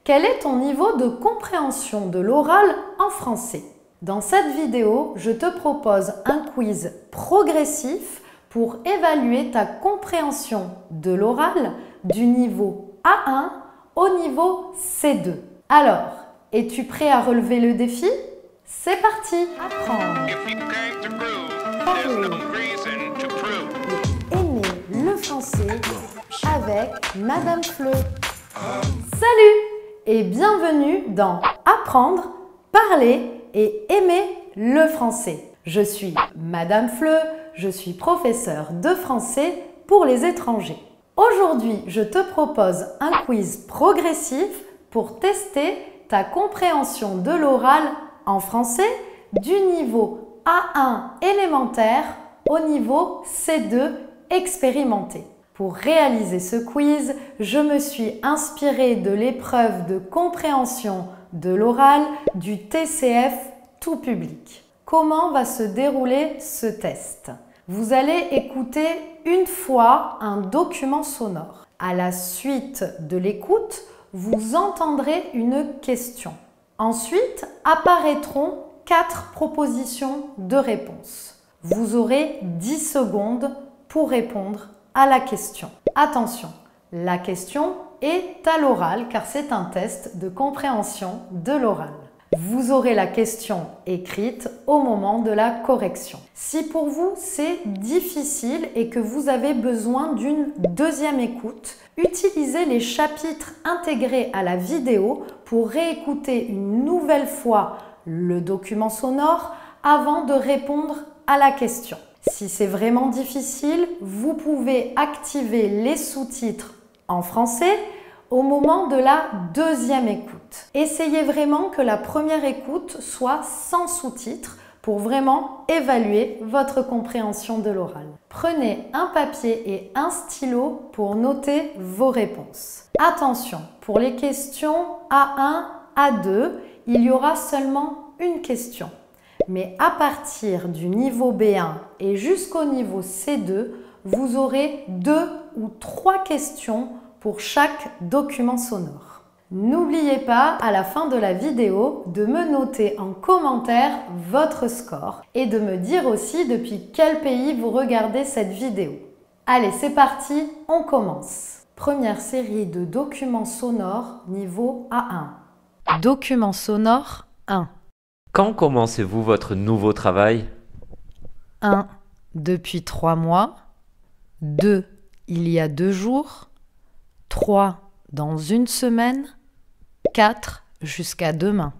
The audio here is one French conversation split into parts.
Quel est ton niveau de compréhension de l'oral en français? Dans cette vidéo, je te propose un quiz progressif pour évaluer ta compréhension de l'oral du niveau A1 au niveau C2. Alors, es-tu prêt à relever le défi? C'est parti! Apprendre, aimer le français avec Madame Fleu. Salut et bienvenue dans Apprendre, parler et aimer le français. Je suis Madame Fleu, je suis professeure de français pour les étrangers. Aujourd'hui, je te propose un quiz progressif pour tester ta compréhension de l'oral en français du niveau A1 élémentaire au niveau C2 expérimenté. Pour réaliser ce quiz, je me suis inspirée de l'épreuve de compréhension de l'oral du TCF tout public. Comment va se dérouler ce test? Vous allez écouter une fois un document sonore. À la suite de l'écoute, vous entendrez une question. Ensuite, apparaîtront 4 propositions de réponse. Vous aurez 10 secondes pour répondre à la question. Attention, la question est à l'oral car c'est un test de compréhension de l'oral. Vous aurez la question écrite au moment de la correction. Si pour vous c'est difficile et que vous avez besoin d'une deuxième écoute, utilisez les chapitres intégrés à la vidéo pour réécouter une nouvelle fois le document sonore avant de répondre à la question. Si c'est vraiment difficile, vous pouvez activer les sous-titres en français au moment de la deuxième écoute. Essayez vraiment que la première écoute soit sans sous-titres pour vraiment évaluer votre compréhension de l'oral. Prenez un papier et un stylo pour noter vos réponses. Attention, pour les questions A1, A2, il y aura seulement une question. Mais à partir du niveau B1 et jusqu'au niveau C2, vous aurez 2 ou 3 questions pour chaque document sonore. N'oubliez pas à la fin de la vidéo de me noter en commentaire votre score et de me dire aussi depuis quel pays vous regardez cette vidéo. Allez, c'est parti, on commence. Première série de documents sonores niveau A1. Document sonore 1. Quand commencez-vous votre nouveau travail? 1. Depuis 3 mois. 2. Il y a 2 jours. 3. Dans une semaine. 4. Jusqu'à demain.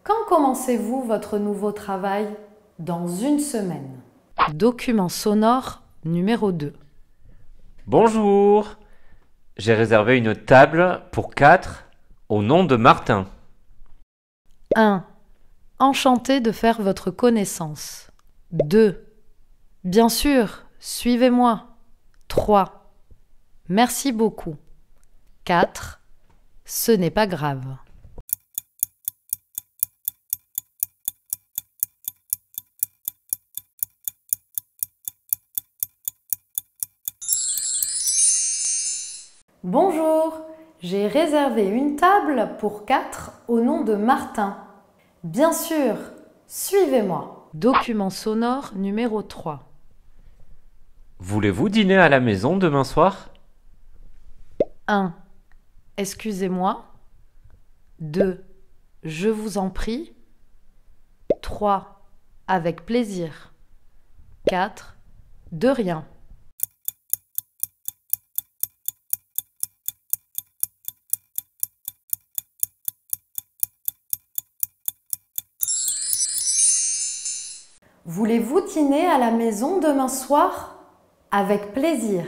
Quand commencez-vous votre nouveau travail? Dans une semaine. Document sonore numéro 2. Bonjour, j'ai réservé une table pour 4 au nom de Martin. 1. Enchanté de faire votre connaissance. 2. Bien sûr, suivez-moi. 3. Merci beaucoup. 4. Ce n'est pas grave. Bonjour, j'ai réservé une table pour 4 au nom de Martin. Bien sûr, suivez-moi. Document sonore numéro 3. Voulez-vous dîner à la maison demain soir? 1. Excusez-moi. 2. Je vous en prie. 3. Avec plaisir. 4. De rien. Voulez-vous dîner à la maison demain soir? Avec plaisir.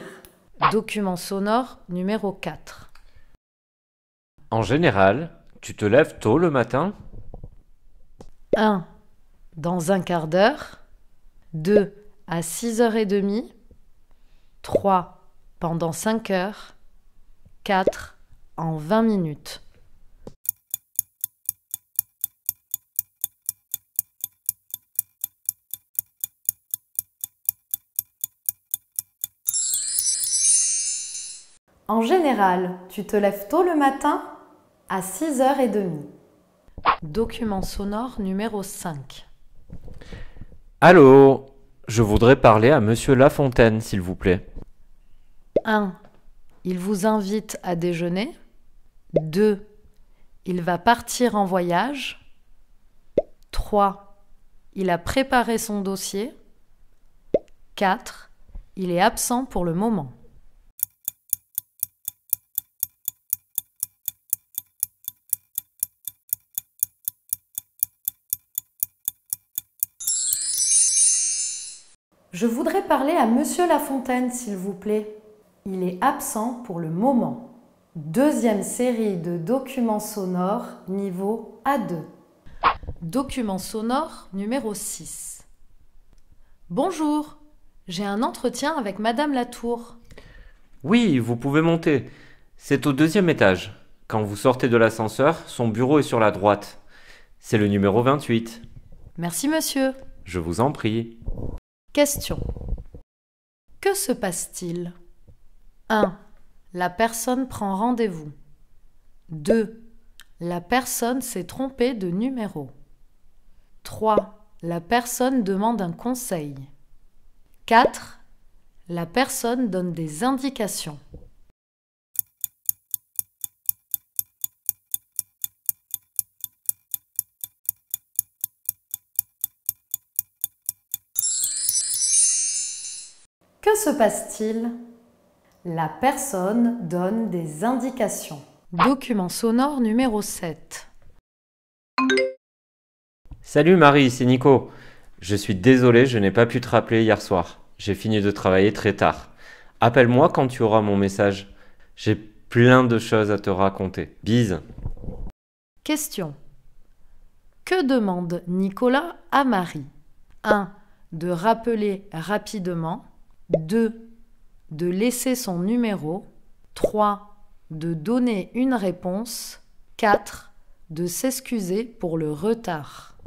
Document sonore numéro 4. En général, tu te lèves tôt le matin? 1. Dans un quart d'heure. 2. À 6h30. 3. Pendant 5 heures. 4. En 20 minutes. En général, tu te lèves tôt le matin à 6h30. Document sonore numéro 5. Allô, je voudrais parler à Monsieur Lafontaine, s'il vous plaît. 1. Il vous invite à déjeuner. 2. Il va partir en voyage. 3. Il a préparé son dossier. 4. Il est absent pour le moment. Je voudrais parler à Monsieur Lafontaine, s'il vous plaît. Il est absent pour le moment. Deuxième série de documents sonores niveau A2. Document sonore numéro 6. Bonjour, j'ai un entretien avec Madame Latour. Oui, vous pouvez monter. C'est au 2e étage. Quand vous sortez de l'ascenseur, son bureau est sur la droite. C'est le numéro 28. Merci monsieur. Je vous en prie. Question. Que se passe-t-il? 1. La personne prend rendez-vous. 2. La personne s'est trompée de numéro. 3. La personne demande un conseil. 4. La personne donne des indications. Que se passe-t-il? La personne donne des indications. Document sonore numéro 7. Salut Marie, c'est Nico. Je suis désolé, je n'ai pas pu te rappeler hier soir. J'ai fini de travailler très tard. Appelle-moi quand tu auras mon message. J'ai plein de choses à te raconter. Bise. Question. Que demande Nicolas à Marie? 1. De rappeler rapidement. 2. De laisser son numéro. 3. De donner une réponse. 4. De s'excuser pour le retard.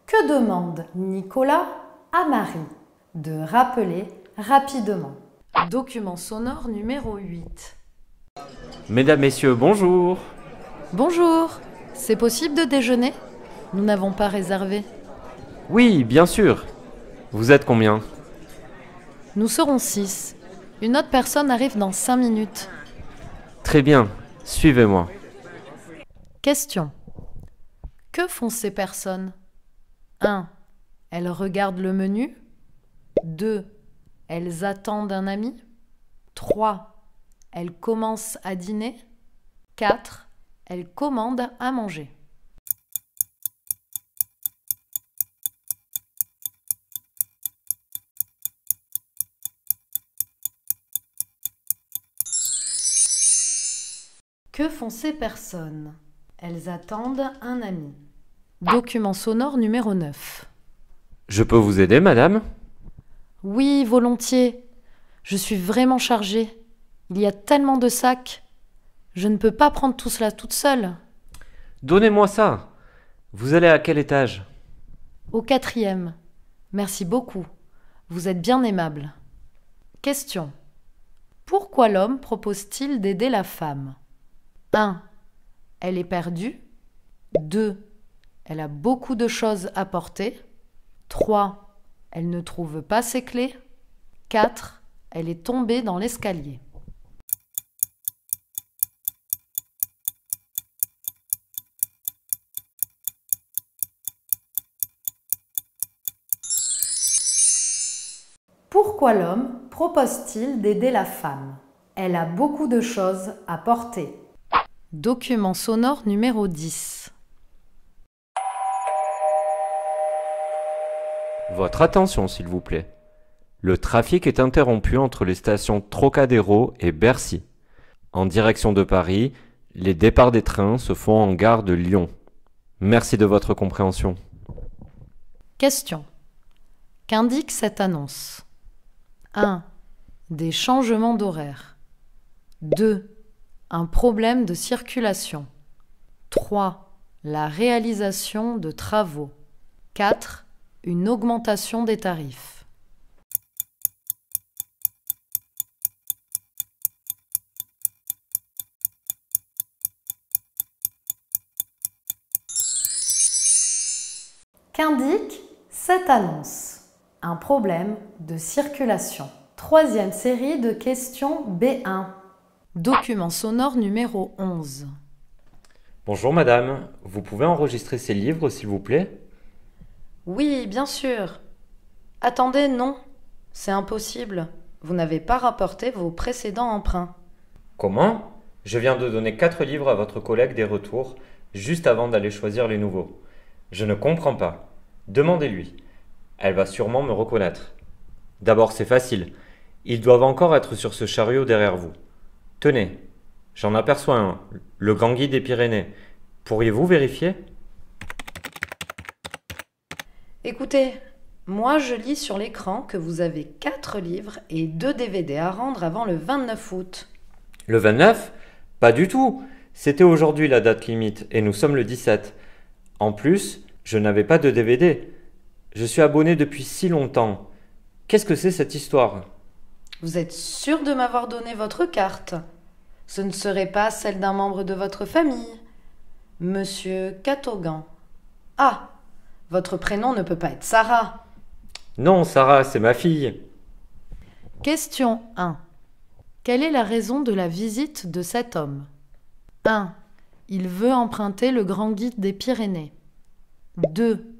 Que demande Nicolas à Marie? De rappeler rapidement. Document sonore numéro 8. Mesdames, Messieurs, bonjour. Bonjour, c'est possible de déjeuner? Nous n'avons pas réservé. Oui, bien sûr. Vous êtes combien? Nous serons 6. Une autre personne arrive dans 5 minutes. Très bien, suivez-moi. Question. Que font ces personnes? 1. Elles regardent le menu. 2. Elles attendent un ami. 3. Elles commencent à dîner. 4. Elles commandent à manger. Que font ces personnes? Elles attendent un ami. Document sonore numéro 9. Je peux vous aider, madame? Oui, volontiers. Je suis vraiment chargée. Il y a tellement de sacs. Je ne peux pas prendre tout cela toute seule. Donnez-moi ça. Vous allez à quel étage? Au 4e. Merci beaucoup. Vous êtes bien aimable. Question. Pourquoi l'homme propose-t-il d'aider la femme? 1. Elle est perdue. 2. Elle a beaucoup de choses à porter. 3. Elle ne trouve pas ses clés. 4. Elle est tombée dans l'escalier. Pourquoi l'homme propose-t-il d'aider la femme? Elle a beaucoup de choses à porter. Document sonore numéro 10. Votre attention, s'il vous plaît. Le trafic est interrompu entre les stations Trocadéro et Bercy. En direction de Paris, les départs des trains se font en gare de Lyon. Merci de votre compréhension. Question. Qu'indique cette annonce? 1. Des changements d'horaire. 2. Un problème de circulation. 3. La réalisation de travaux. 4. Une augmentation des tarifs. Qu'indique cette annonce? Un problème de circulation. Troisième série de questions B1. Document sonore numéro 11. Bonjour madame, vous pouvez enregistrer ces livres s'il vous plaît? Oui, bien sûr. Attendez, non, c'est impossible. Vous n'avez pas rapporté vos précédents emprunts. Comment? Je viens de donner 4 livres à votre collègue des retours, juste avant d'aller choisir les nouveaux. Je ne comprends pas. Demandez-lui. Elle va sûrement me reconnaître. D'abord, c'est facile. Ils doivent encore être sur ce chariot derrière vous. Tenez, j'en aperçois un, le Grand Guide des Pyrénées. Pourriez-vous vérifier? Écoutez, moi je lis sur l'écran que vous avez 4 livres et 2 DVD à rendre avant le 29 août. Le 29? Pas du tout. C'était aujourd'hui la date limite et nous sommes le 17. En plus, je n'avais pas de DVD. Je suis abonné depuis si longtemps. Qu'est-ce que c'est cette histoire? Vous êtes sûr de m'avoir donné votre carte? Ce ne serait pas celle d'un membre de votre famille, Monsieur Catogan. Ah, votre prénom ne peut pas être Sarah. Non, Sarah, c'est ma fille. Question 1. Quelle est la raison de la visite de cet homme? 1. Il veut emprunter le Grand Guide des Pyrénées. 2.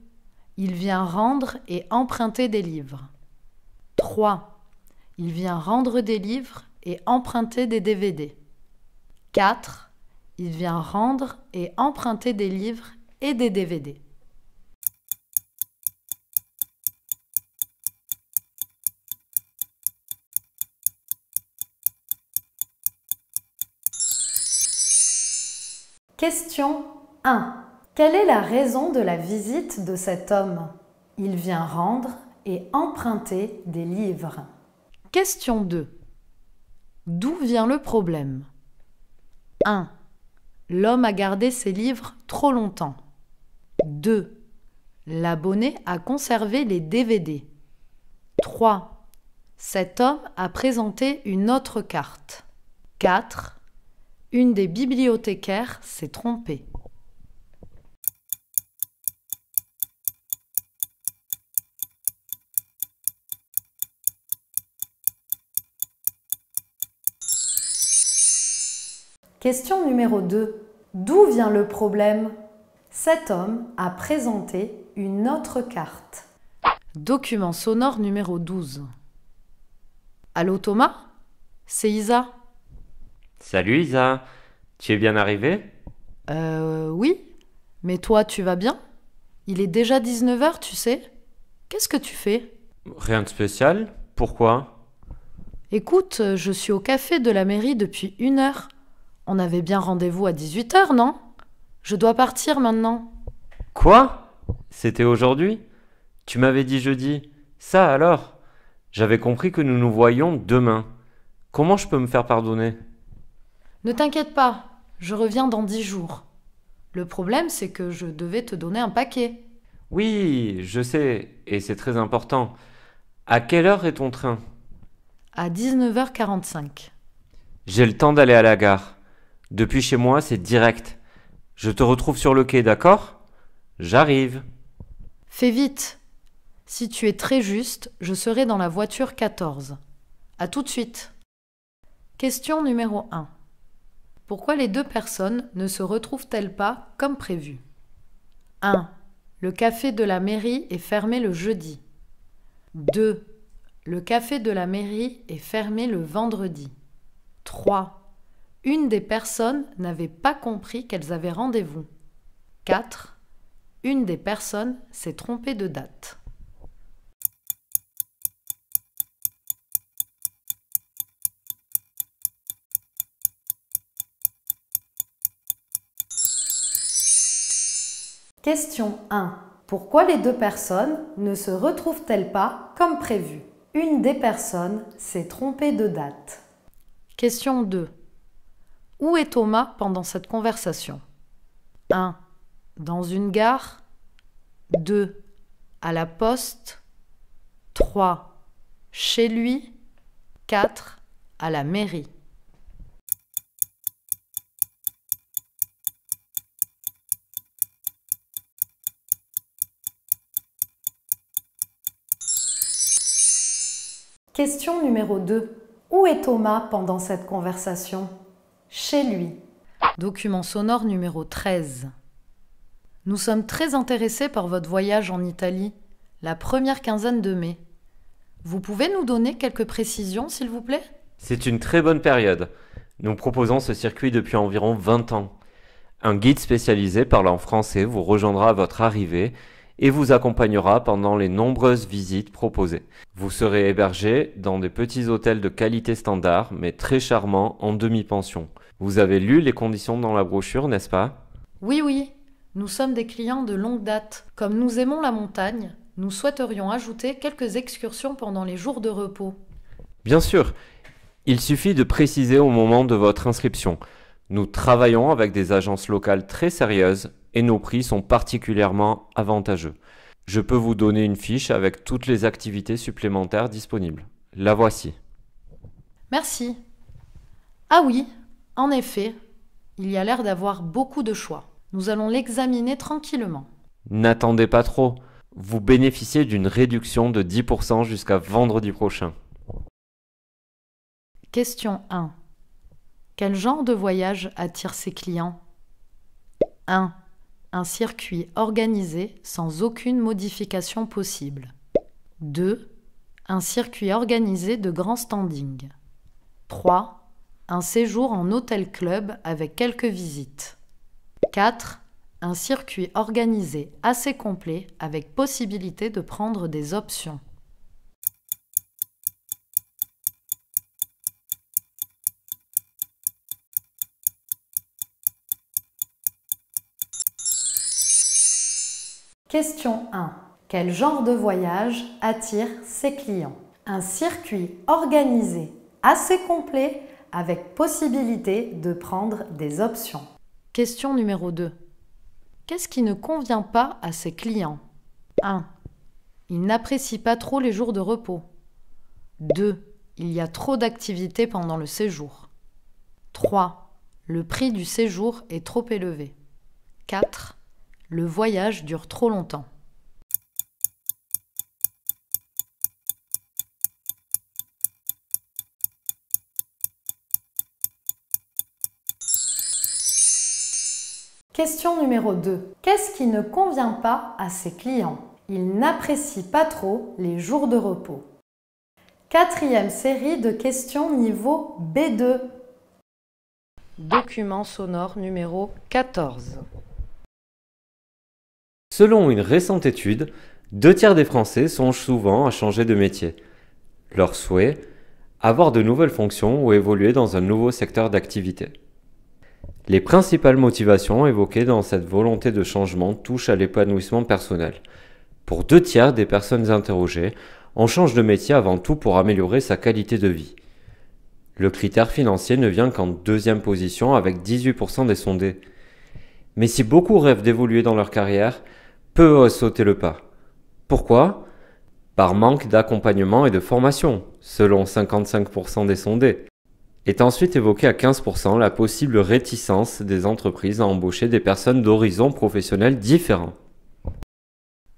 Il vient rendre et emprunter des livres. 3. Il vient rendre des livres et emprunter des DVD. 4. Il vient rendre et emprunter des livres et des DVD. Question 1. Quelle est la raison de la visite de cet homme? Il vient rendre et emprunter des livres. Question 2. D'où vient le problème? 1. L'homme a gardé ses livres trop longtemps. 2. L'abonné a conservé les DVD. 3. Cet homme a présenté une autre carte. 4. Une des bibliothécaires s'est trompée. Question numéro 2. D'où vient le problème? Cet homme a présenté une autre carte. Document sonore numéro 12. Allô Thomas? C'est Isa. Salut Isa, tu es bien arrivée? Oui. Mais toi, tu vas bien? Il est déjà 19h, tu sais. Qu'est-ce que tu fais? Rien de spécial, pourquoi? Écoute, je suis au café de la mairie depuis 1 heure. On avait bien rendez-vous à 18h, non? Je dois partir maintenant. Quoi? C'était aujourd'hui? Tu m'avais dit jeudi. Ça alors? J'avais compris que nous nous voyions demain. Comment je peux me faire pardonner? Ne t'inquiète pas, je reviens dans 10 jours. Le problème, c'est que je devais te donner un paquet. Oui, je sais, et c'est très important. À quelle heure est ton train? À 19h45. J'ai le temps d'aller à la gare. Depuis chez moi, c'est direct. Je te retrouve sur le quai, d'accord? J'arrive. Fais vite. Si tu es très juste, je serai dans la voiture 14. À tout de suite. Question numéro 1. Pourquoi les 2 personnes ne se retrouvent-elles pas comme prévu? 1. Le café de la mairie est fermé le jeudi. 2. Le café de la mairie est fermé le vendredi. 3. Une des personnes n'avait pas compris qu'elles avaient rendez-vous. 4. Une des personnes s'est trompée de date. Question 1. Pourquoi les 2 personnes ne se retrouvent-elles pas comme prévu? Une des personnes s'est trompée de date. Question 2. Où est Thomas pendant cette conversation? 1. dans une gare. 2. À la poste. 3. Chez lui. 4. À la mairie. Question numéro 2. Où est Thomas pendant cette conversation? Chez lui. Document sonore numéro 13. Nous sommes très intéressés par votre voyage en Italie, la première quinzaine de mai. Vous pouvez nous donner quelques précisions, s'il vous plaît? C'est une très bonne période. Nous proposons ce circuit depuis environ 20 ans. Un guide spécialisé parlant français vous rejoindra à votre arrivée et vous accompagnera pendant les nombreuses visites proposées. Vous serez hébergé dans des petits hôtels de qualité standard, mais très charmants en demi-pension. Vous avez lu les conditions dans la brochure, n'est-ce pas? Oui, nous sommes des clients de longue date. Comme nous aimons la montagne, nous souhaiterions ajouter quelques excursions pendant les jours de repos. Bien sûr, il suffit de préciser au moment de votre inscription. Nous travaillons avec des agences locales très sérieuses et nos prix sont particulièrement avantageux. Je peux vous donner une fiche avec toutes les activités supplémentaires disponibles. La voici. Merci. Ah oui, en effet, il y a l'air d'avoir beaucoup de choix. Nous allons l'examiner tranquillement. N'attendez pas trop. Vous bénéficiez d'une réduction de 10% jusqu'à vendredi prochain. Question 1. Quel genre de voyage attire ses clients? 1. Un circuit organisé sans aucune modification possible. 2. Un circuit organisé de grand standing. 3. Un séjour en hôtel-club avec quelques visites. 4. Un circuit organisé assez complet avec possibilité de prendre des options. Question 1. Quel genre de voyage attire ses clients? Un circuit organisé assez complet avec possibilité de prendre des options. Question numéro 2. Qu'est-ce qui ne convient pas à ses clients? 1. Ils n'apprécient pas trop les jours de repos. 2. Il y a trop d'activités pendant le séjour. 3. Le prix du séjour est trop élevé. 4. Le voyage dure trop longtemps. Question numéro 2. Qu'est-ce qui ne convient pas à ses clients? Ils n'apprécient pas trop les jours de repos. 4e série de questions niveau B2. Document sonore numéro 14. Selon une récente étude, 2/3 des Français songent souvent à changer de métier. Leur souhait, avoir de nouvelles fonctions ou évoluer dans un nouveau secteur d'activité. Les principales motivations évoquées dans cette volonté de changement touchent à l'épanouissement personnel. Pour 2/3 des personnes interrogées, on change de métier avant tout pour améliorer sa qualité de vie. Le critère financier ne vient qu'en 2e position avec 18% des sondés. Mais si beaucoup rêvent d'évoluer dans leur carrière, peu osent sauter le pas. Pourquoi? Par manque d'accompagnement et de formation, selon 55% des sondés. Est ensuite évoquée à 15% la possible réticence des entreprises à embaucher des personnes d'horizons professionnels différents.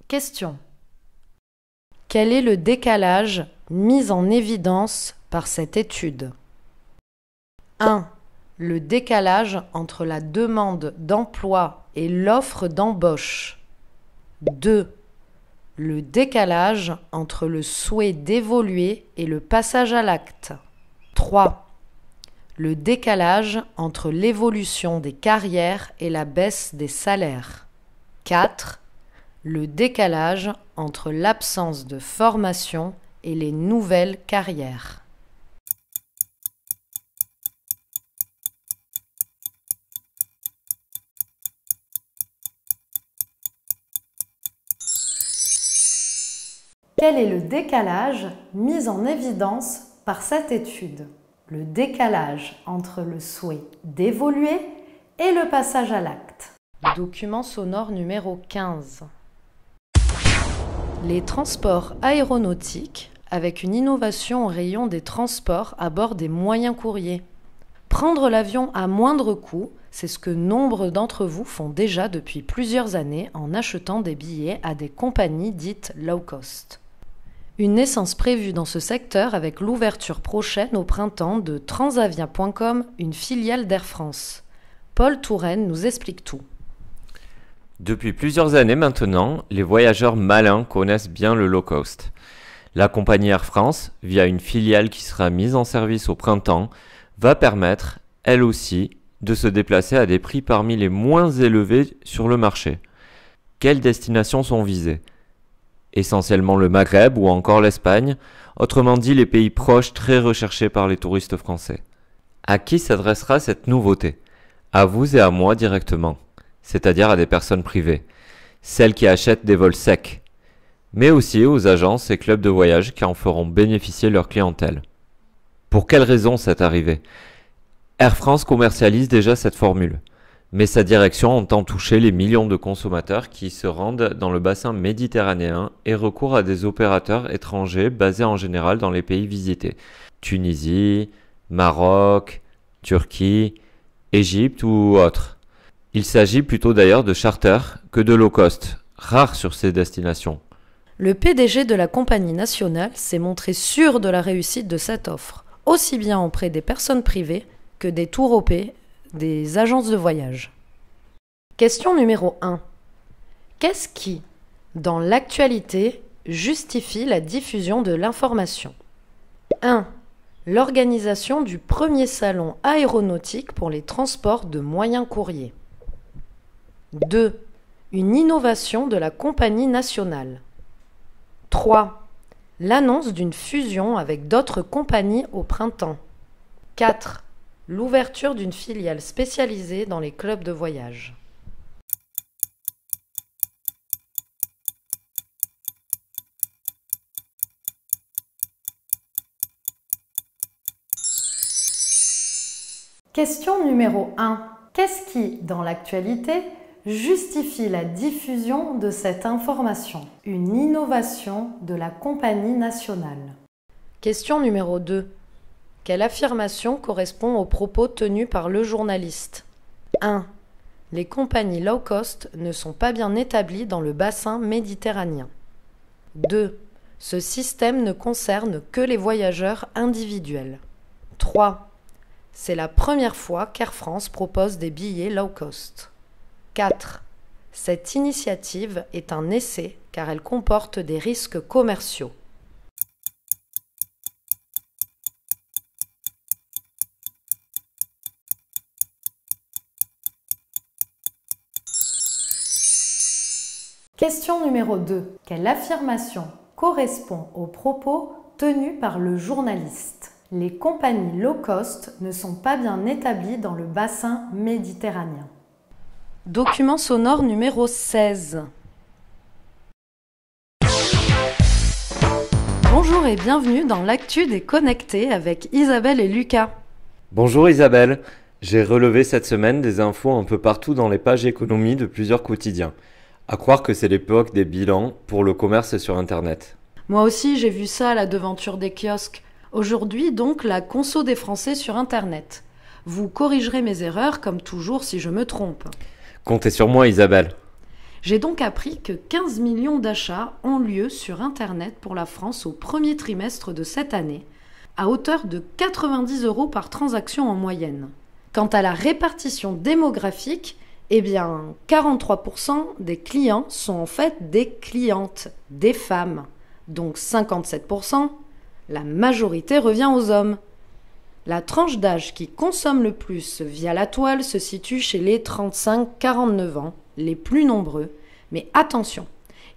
Question. Quel est le décalage mis en évidence par cette étude? 1. Le décalage entre la demande d'emploi et l'offre d'embauche. 2. Le décalage entre le souhait d'évoluer et le passage à l'acte. 3. Le décalage entre l'évolution des carrières et la baisse des salaires. 4. Le décalage entre l'absence de formation et les nouvelles carrières. Quel est le décalage mis en évidence par cette étude? Le décalage entre le souhait d'évoluer et le passage à l'acte. Document sonore numéro 15. Les transports aéronautiques avec une innovation au rayon des transports à bord des moyens courriers. Prendre l'avion à moindre coût, c'est ce que nombre d'entre vous font déjà depuis plusieurs années en achetant des billets à des compagnies dites low cost. Une naissance prévue dans ce secteur avec l'ouverture prochaine au printemps de Transavia.com, une filiale d'Air France. Paul Touraine nous explique tout. Depuis plusieurs années maintenant, les voyageurs malins connaissent bien le low cost. La compagnie Air France, via une filiale qui sera mise en service au printemps, va permettre, elle aussi, de se déplacer à des prix parmi les moins élevés sur le marché. Quelles destinations sont visées ? Essentiellement le Maghreb ou encore l'Espagne, autrement dit les pays proches très recherchés par les touristes français. À qui s'adressera cette nouveauté ? À vous et à moi directement, c'est-à-dire à des personnes privées, celles qui achètent des vols secs, mais aussi aux agences et clubs de voyage qui en feront bénéficier leur clientèle. Pour quelle raison cette arrivée ? Air France commercialise déjà cette formule, mais sa direction entend toucher les millions de consommateurs qui se rendent dans le bassin méditerranéen et recourent à des opérateurs étrangers basés en général dans les pays visités. Tunisie, Maroc, Turquie, Égypte ou autres. Il s'agit plutôt d'ailleurs de charter que de low cost, rares sur ces destinations. Le PDG de la compagnie nationale s'est montré sûr de la réussite de cette offre, aussi bien auprès des personnes privées que des tour opés, des agences de voyage. Question numéro 1. Qu'est-ce qui, dans l'actualité, justifie la diffusion de l'information ? 1. L'organisation du premier salon aéronautique pour les transports de moyens courriers. 2. Une innovation de la compagnie nationale. 3. L'annonce d'une fusion avec d'autres compagnies au printemps. 4. L'ouverture d'une filiale spécialisée dans les clubs de voyage. Question numéro 1. Qu'est-ce qui, dans l'actualité, justifie la diffusion de cette information ? Une innovation de la compagnie nationale. Question numéro 2. Quelle affirmation correspond aux propos tenus par le journaliste ? 1. Les compagnies low cost ne sont pas bien établies dans le bassin méditerranéen. 2. Ce système ne concerne que les voyageurs individuels. 3. C'est la première fois qu'Air France propose des billets low cost. 4. Cette initiative est un essai car elle comporte des risques commerciaux. Question numéro 2. Quelle affirmation correspond aux propos tenus par le journaliste ? Les compagnies low cost ne sont pas bien établies dans le bassin méditerranéen. Document sonore numéro 16. Bonjour et bienvenue dans l'actu des connectés avec Isabelle et Lucas. Bonjour Isabelle, j'ai relevé cette semaine des infos un peu partout dans les pages économie de plusieurs quotidiens. À croire que c'est l'époque des bilans pour le commerce sur Internet. Moi aussi, j'ai vu ça à la devanture des kiosques. Aujourd'hui, donc, la conso des Français sur Internet. Vous corrigerez mes erreurs, comme toujours, si je me trompe. Comptez sur moi, Isabelle. J'ai donc appris que 15 millions d'achats ont lieu sur Internet pour la France au premier trimestre de cette année, à hauteur de 90 € par transaction en moyenne. Quant à la répartition démographique, eh bien, 43% des clients sont en fait des clientes, des femmes. Donc 57%, la majorité revient aux hommes. La tranche d'âge qui consomme le plus via la toile se situe chez les 35-49 ans, les plus nombreux. Mais attention,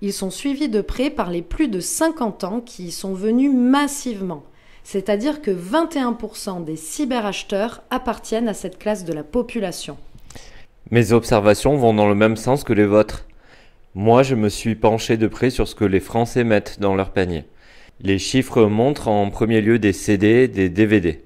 ils sont suivis de près par les plus de 50 ans qui y sont venus massivement. C'est-à-dire que 21% des cyberacheteurs appartiennent à cette classe de la population. Mes observations vont dans le même sens que les vôtres. Moi, je me suis penché de près sur ce que les Français mettent dans leur panier. Les chiffres montrent en premier lieu des CD, des DVD.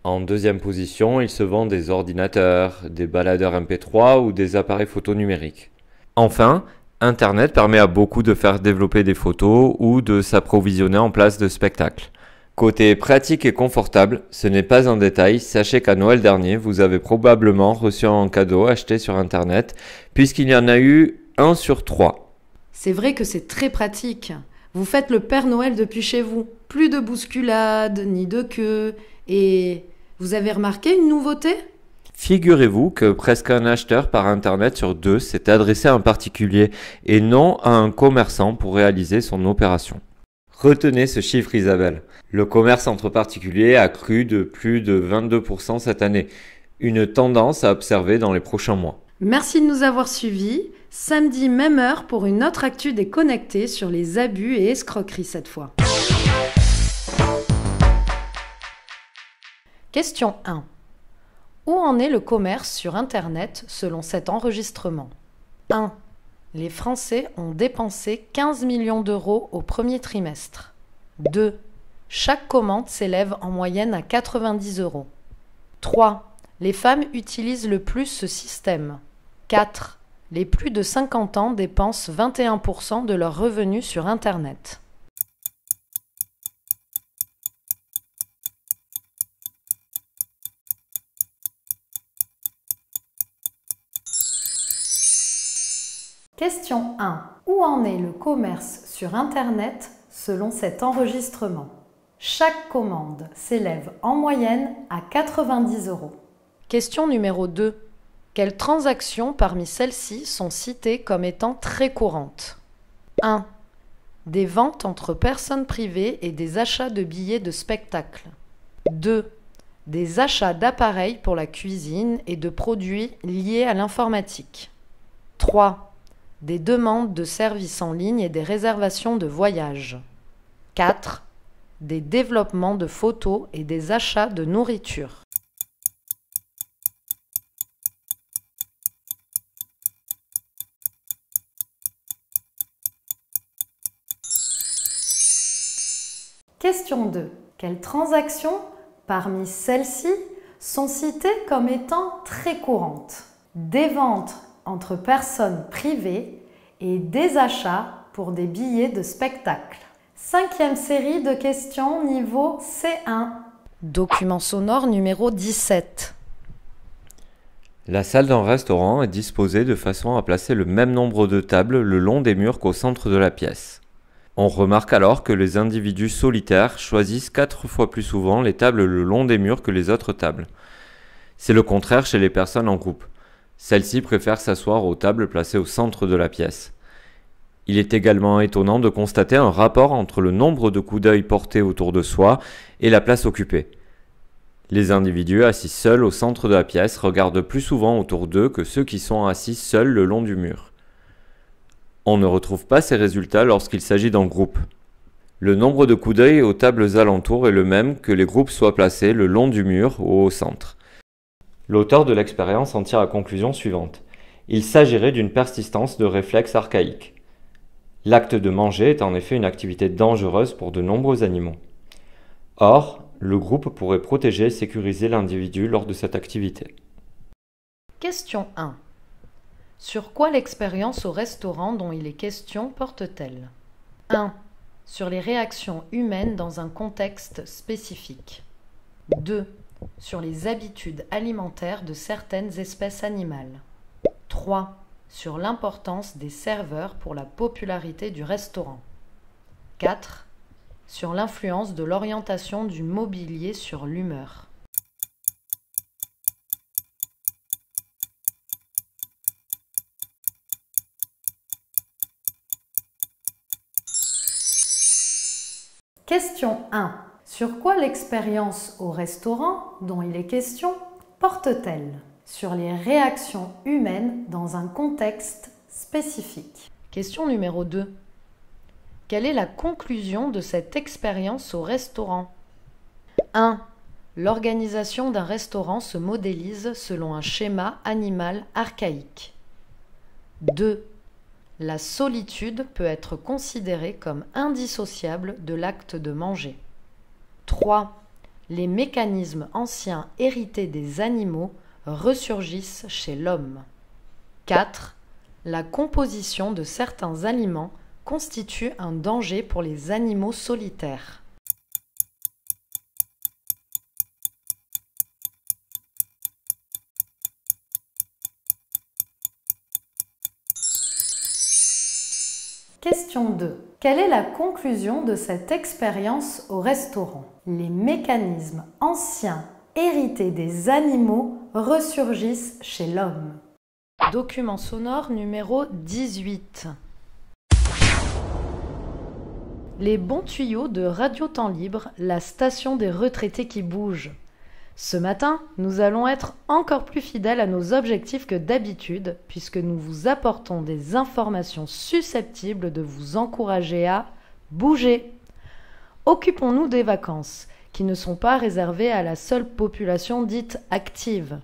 En deuxième position, il se vend des ordinateurs, des baladeurs MP3 ou des appareils photo numériques. Enfin, Internet permet à beaucoup de faire développer des photos ou de s'approvisionner en place de spectacles. Côté pratique et confortable, ce n'est pas un détail, sachez qu'à Noël dernier, vous avez probablement reçu un cadeau acheté sur Internet, puisqu'il y en a eu 1 sur 3. C'est vrai que c'est très pratique. Vous faites le Père Noël depuis chez vous. Plus de bousculade, ni de queue. Et vous avez remarqué une nouveauté ? Figurez-vous que presque un acheteur par Internet sur 2 s'est adressé à un particulier et non à un commerçant pour réaliser son opération. Retenez ce chiffre, Isabelle. Le commerce entre particuliers a cru de plus de 22% cette année. Une tendance à observer dans les prochains mois. Merci de nous avoir suivis. Samedi, même heure pour une autre actu des connectés sur les abus et escroqueries cette fois. Question 1. Où en est le commerce sur Internet selon cet enregistrement ? 1. Les Français ont dépensé 15 millions d'euros au premier trimestre. 2. Chaque commande s'élève en moyenne à 90 euros. 3. Les femmes utilisent le plus ce système. 4. Les plus de 50 ans dépensent 21% de leurs revenus sur Internet. Question 1. Où en est le commerce sur Internet selon cet enregistrement ? Chaque commande s'élève en moyenne à 90 euros. Question numéro 2. Quelles transactions parmi celles-ci sont citées comme étant très courantes ? 1. Des ventes entre personnes privées et des achats de billets de spectacle. 2. Des achats d'appareils pour la cuisine et de produits liés à l'informatique. 3. Des demandes de services en ligne et des réservations de voyages. 4. Des développements de photos et des achats de nourriture. Question 2. Quelles transactions parmi celles-ci sont citées comme étant très courantes ? Des ventes entre personnes privées et des achats pour des billets de spectacle. 5e série de questions niveau C1. Document sonore numéro 17. La salle d'un restaurant est disposée de façon à placer le même nombre de tables le long des murs qu'au centre de la pièce. On remarque alors que les individus solitaires choisissent 4 fois plus souvent les tables le long des murs que les autres tables. C'est le contraire chez les personnes en groupe. Celles-ci préfèrent s'asseoir aux tables placées au centre de la pièce. Il est également étonnant de constater un rapport entre le nombre de coups d'œil portés autour de soi et la place occupée. Les individus assis seuls au centre de la pièce regardent plus souvent autour d'eux que ceux qui sont assis seuls le long du mur. On ne retrouve pas ces résultats lorsqu'il s'agit d'un groupe. Le nombre de coups d'œil aux tables alentours est le même que les groupes soient placés le long du mur ou au centre. L'auteur de l'expérience en tire la conclusion suivante. Il s'agirait d'une persistance de réflexes archaïques. L'acte de manger est en effet une activité dangereuse pour de nombreux animaux. Or, le groupe pourrait protéger et sécuriser l'individu lors de cette activité. Question 1. Sur quoi l'expérience au restaurant dont il est question porte-t-elle ? 1. Sur les réactions humaines dans un contexte spécifique. 2. Sur les habitudes alimentaires de certaines espèces animales. 3. Sur l'importance des serveurs pour la popularité du restaurant. 4. Sur l'influence de l'orientation du mobilier sur l'humeur. Question 1. Sur quoi l'expérience au restaurant dont il est question porte-t-elle ? Sur les réactions humaines dans un contexte spécifique. Question numéro 2. Quelle est la conclusion de cette expérience au restaurant ? 1. L'organisation d'un restaurant se modélise selon un schéma animal archaïque. 2. La solitude peut être considérée comme indissociable de l'acte de manger. 3. les mécanismes anciens hérités des animaux ressurgissent chez l'homme. 4. La composition de certains aliments constitue un danger pour les animaux solitaires. Question 2. Quelle est la conclusion de cette expérience au restaurant? Les mécanismes anciens hérités des animaux ressurgissent chez l'homme. Document sonore numéro 18. Les bons tuyaux de Radio Temps Libre, la station des retraités qui bouge. Ce matin, nous allons être encore plus fidèles à nos objectifs que d'habitude, puisque nous vous apportons des informations susceptibles de vous encourager à bouger. Occupons-nous des vacances, qui ne sont pas réservées à la seule population dite active.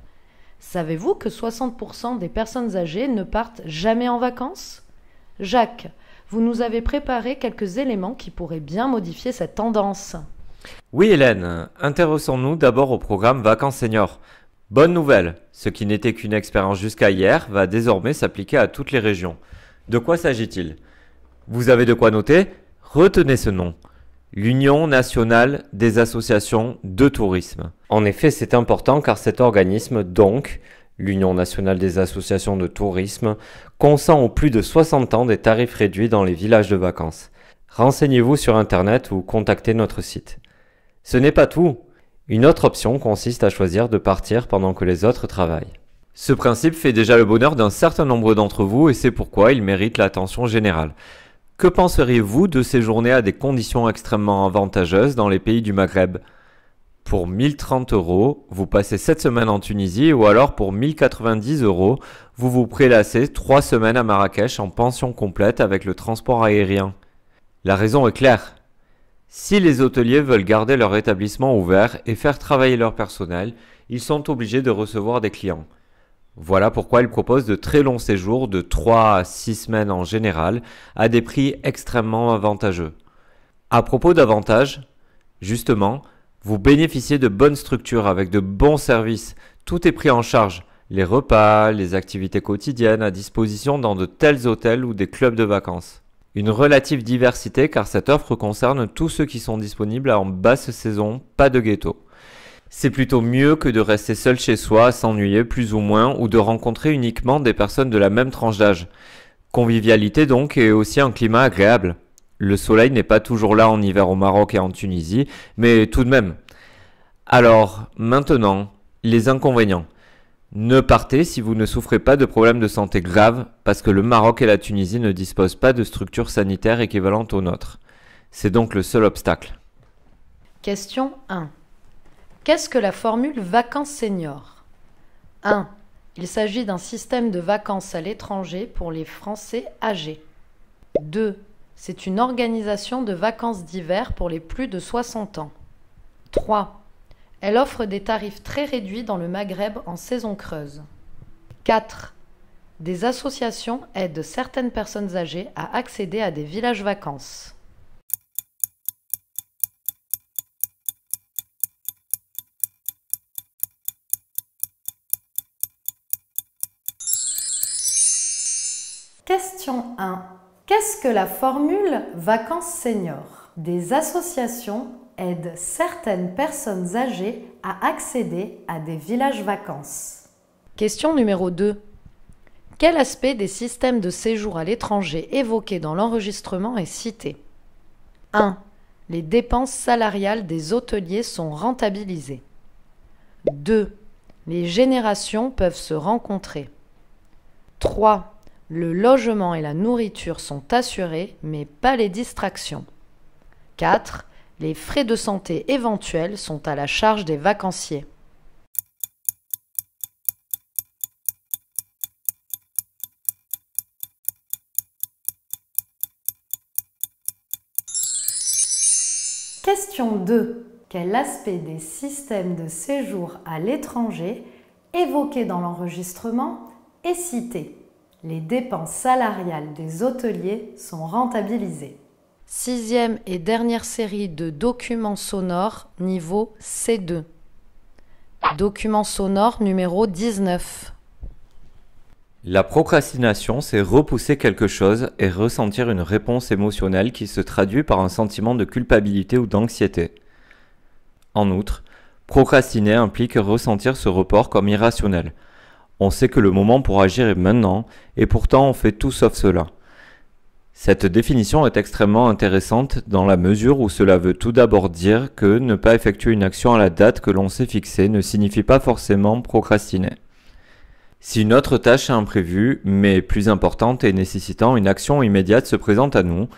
Savez-vous que 60% des personnes âgées ne partent jamais en vacances? Jacques, vous nous avez préparé quelques éléments qui pourraient bien modifier cette tendance. Oui Hélène, intéressons-nous d'abord au programme Vacances Seniors. Bonne nouvelle, ce qui n'était qu'une expérience jusqu'à hier va désormais s'appliquer à toutes les régions. De quoi s'agit-il? Vous avez de quoi noter? Retenez ce nom. L'Union nationale des associations de tourisme. En effet, c'est important car cet organisme, donc, l'Union nationale des associations de tourisme, consent aux plus de 60 ans des tarifs réduits dans les villages de vacances. Renseignez-vous sur Internet ou contactez notre site. Ce n'est pas tout. Une autre option consiste à choisir de partir pendant que les autres travaillent. Ce principe fait déjà le bonheur d'un certain nombre d'entre vous et c'est pourquoi il mérite l'attention générale. Que penseriez-vous de séjourner à des conditions extrêmement avantageuses dans les pays du Maghreb? Pour 1030 €, vous passez 7 semaines en Tunisie ou alors pour 1090 €, vous vous prélassez 3 semaines à Marrakech en pension complète avec le transport aérien. La raison est claire. Si les hôteliers veulent garder leur établissement ouvert et faire travailler leur personnel, ils sont obligés de recevoir des clients. Voilà pourquoi ils proposent de très longs séjours de 3 à 6 semaines en général à des prix extrêmement avantageux. À propos d'avantages, justement, vous bénéficiez de bonnes structures avec de bons services. Tout est pris en charge. Les repas, les activités quotidiennes à disposition dans de tels hôtels ou des clubs de vacances. Une relative diversité car cette offre concerne tous ceux qui sont disponibles en basse saison, pas de ghetto. C'est plutôt mieux que de rester seul chez soi à s'ennuyer plus ou moins ou de rencontrer uniquement des personnes de la même tranche d'âge. Convivialité donc et aussi un climat agréable. Le soleil n'est pas toujours là en hiver au Maroc et en Tunisie, mais tout de même. Alors, maintenant, les inconvénients. Ne partez si vous ne souffrez pas de problèmes de santé graves, parce que le Maroc et la Tunisie ne disposent pas de structures sanitaires équivalentes aux nôtres. C'est donc le seul obstacle. Question 1. Qu'est-ce que la formule vacances seniors? 1. Il s'agit d'un système de vacances à l'étranger pour les Français âgés. 2. C'est une organisation de vacances d'hiver pour les plus de 60 ans. 3. Elle offre des tarifs très réduits dans le Maghreb en saison creuse. 4. Des associations aident certaines personnes âgées à accéder à des villages vacances. Question 1. Qu'est-ce que la formule vacances seniors? Des associations aident certaines personnes âgées à accéder à des villages vacances. Question numéro 2. Quel aspect des systèmes de séjour à l'étranger évoqués dans l'enregistrement est cité? 1. Les dépenses salariales des hôteliers sont rentabilisées. 2. Les générations peuvent se rencontrer. 3. Le logement et la nourriture sont assurés, mais pas les distractions. 4. Les frais de santé éventuels sont à la charge des vacanciers. Question 2. Quel aspect des systèmes de séjour à l'étranger évoqué dans l'enregistrement est cité? Les dépenses salariales des hôteliers sont rentabilisées. 6e et dernière série de documents sonores niveau C2. Document sonore numéro 19. La procrastination, c'est repousser quelque chose et ressentir une réponse émotionnelle qui se traduit par un sentiment de culpabilité ou d'anxiété. En outre, procrastiner implique ressentir ce report comme irrationnel. On sait que le moment pour agir est maintenant, et pourtant on fait tout sauf cela. Cette définition est extrêmement intéressante dans la mesure où cela veut tout d'abord dire que ne pas effectuer une action à la date que l'on s'est fixée ne signifie pas forcément procrastiner. Si une autre tâche imprévue, mais plus importante et nécessitant une action immédiate se présente à nous,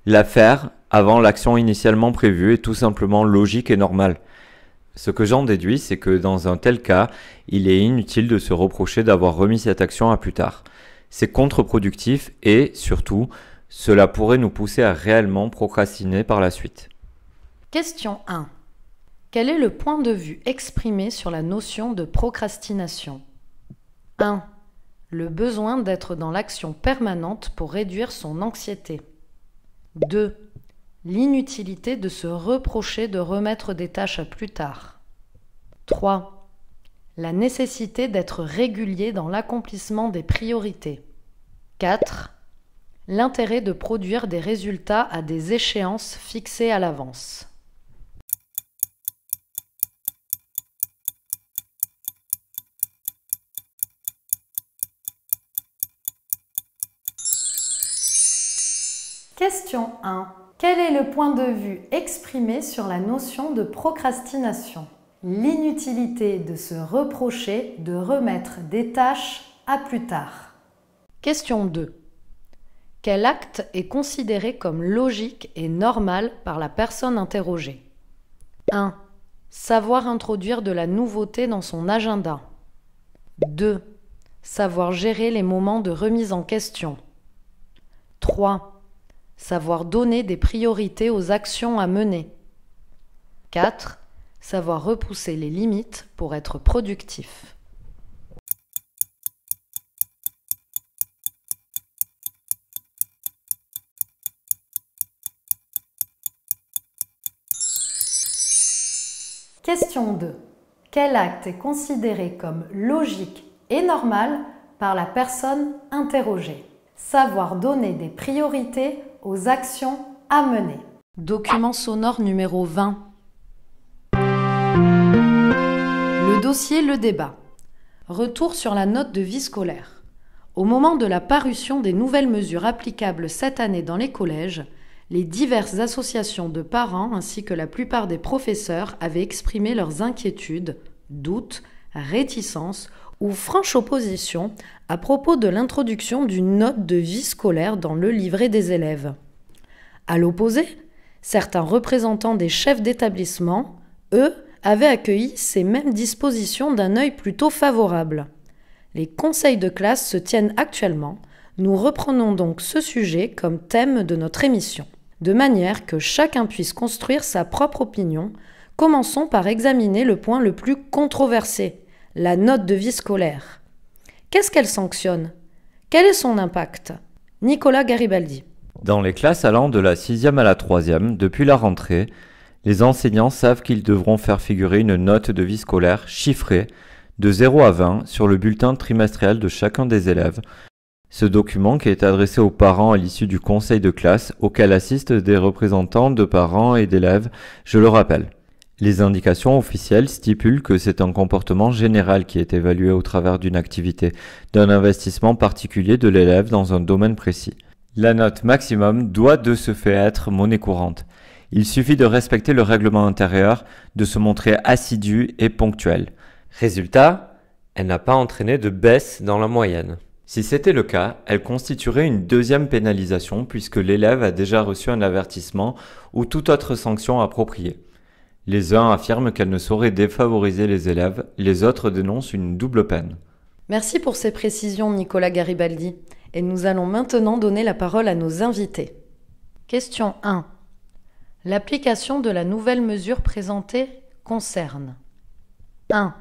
la faire avant l'action initialement prévue est tout simplement logique et normale. Ce que j'en déduis, c'est que dans un tel cas, il est inutile de se reprocher d'avoir remis cette action à plus tard. C'est contre-productif et, surtout, cela pourrait nous pousser à réellement procrastiner par la suite. Question 1. Quel est le point de vue exprimé sur la notion de procrastination ? 1. Le besoin d'être dans l'action permanente pour réduire son anxiété. 2. L'inutilité de se reprocher de remettre des tâches à plus tard. 3. La nécessité d'être régulier dans l'accomplissement des priorités. 4. L'intérêt de produire des résultats à des échéances fixées à l'avance. Question 1. Quel est le point de vue exprimé sur la notion de procrastination ? L'inutilité de se reprocher de remettre des tâches à plus tard. Question 2. Quel acte est considéré comme logique et normal par la personne interrogée ? 1. Savoir introduire de la nouveauté dans son agenda. 2. Savoir gérer les moments de remise en question. 3. Savoir donner des priorités aux actions à mener. 4. Savoir repousser les limites pour être productif. Question 2. Quel acte est considéré comme logique et normal par la personne interrogée ? Savoir donner des priorités aux actions à mener. Document sonore numéro 20. Le dossier Le Débat. Retour sur la note de vie scolaire. Au moment de la parution des nouvelles mesures applicables cette année dans les collèges, les diverses associations de parents ainsi que la plupart des professeurs avaient exprimé leurs inquiétudes, doutes, réticences ou franche opposition à propos de l'introduction d'une note de vie scolaire dans le livret des élèves. À l'opposé, certains représentants des chefs d'établissement, eux, avaient accueilli ces mêmes dispositions d'un œil plutôt favorable. Les conseils de classe se tiennent actuellement. Nous reprenons donc ce sujet comme thème de notre émission, de manière que chacun puisse construire sa propre opinion. Commençons par examiner le point le plus controversé, la note de vie scolaire. Qu'est-ce qu'elle sanctionne ? Quel est son impact ? Nicolas Garibaldi. Dans les classes allant de la 6e à la 3e, depuis la rentrée, les enseignants savent qu'ils devront faire figurer une note de vie scolaire chiffrée de 0 à 20 sur le bulletin trimestriel de chacun des élèves. Ce document qui est adressé aux parents à l'issue du conseil de classe auquel assistent des représentants de parents et d'élèves, je le rappelle. Les indications officielles stipulent que c'est un comportement général qui est évalué au travers d'une activité, d'un investissement particulier de l'élève dans un domaine précis. La note maximum doit de ce fait être monnaie courante. Il suffit de respecter le règlement intérieur, de se montrer assidu et ponctuel. Résultat, elle n'a pas entraîné de baisse dans la moyenne. Si c'était le cas, elle constituerait une deuxième pénalisation puisque l'élève a déjà reçu un avertissement ou toute autre sanction appropriée. Les uns affirment qu'elle ne saurait défavoriser les élèves, les autres dénoncent une double peine. Merci pour ces précisions, Nicolas Garibaldi. Et nous allons maintenant donner la parole à nos invités. Question 1. L'application de la nouvelle mesure présentée concerne 1.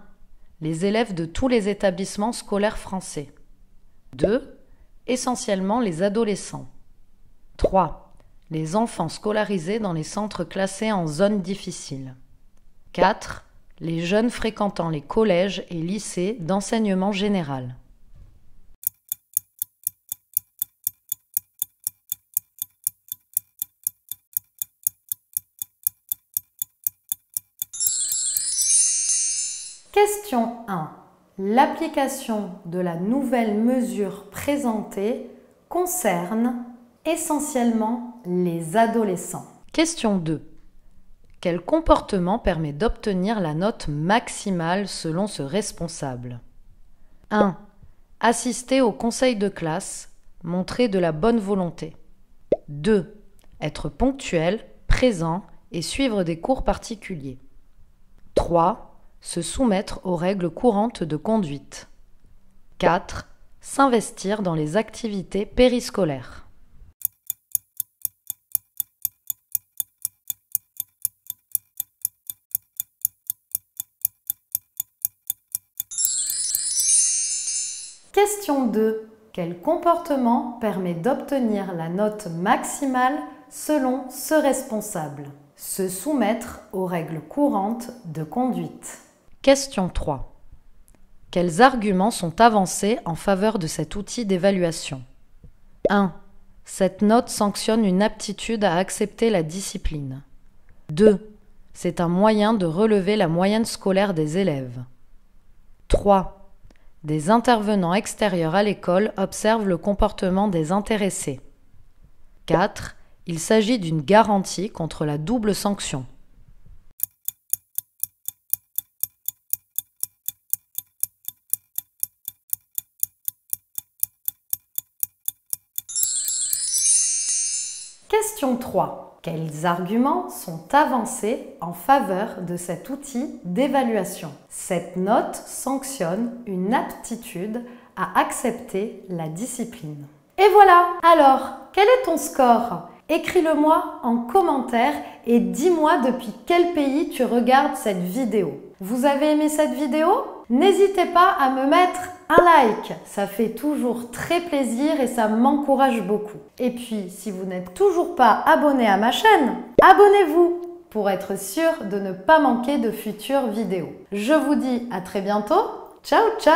Les élèves de tous les établissements scolaires français. 2. Essentiellement les adolescents. 3. Les enfants scolarisés dans les centres classés en zones difficiles. 4. Les jeunes fréquentant les collèges et lycées d'enseignement général. Question 1. L'application de la nouvelle mesure présentée concerne essentiellement les adolescents. Question 2. Quel comportement permet d'obtenir la note maximale selon ce responsable? 1. Assister au conseil de classe, montrer de la bonne volonté. 2. Être ponctuel, présent et suivre des cours particuliers. 3. Se soumettre aux règles courantes de conduite. 4. S'investir dans les activités périscolaires. Question 2. Quel comportement permet d'obtenir la note maximale selon ce responsable? Se soumettre aux règles courantes de conduite. Question 3. Quels arguments sont avancés en faveur de cet outil d'évaluation? 1. Cette note sanctionne une aptitude à accepter la discipline. 2. C'est un moyen de relever la moyenne scolaire des élèves. 3. Des intervenants extérieurs à l'école observent le comportement des intéressés. 4. Il s'agit d'une garantie contre la double sanction. Question 3. Quels arguments sont avancés en faveur de cet outil d'évaluation? Cette note sanctionne une aptitude à accepter la discipline. Et voilà! Alors, quel est ton score? Écris-le-moi en commentaire et dis-moi depuis quel pays tu regardes cette vidéo. Vous avez aimé cette vidéo? N'hésitez pas à me mettre un like, ça fait toujours très plaisir et ça m'encourage beaucoup. Et puis, si vous n'êtes toujours pas abonné à ma chaîne, abonnez-vous pour être sûr de ne pas manquer de futures vidéos. Je vous dis à très bientôt. Ciao, ciao!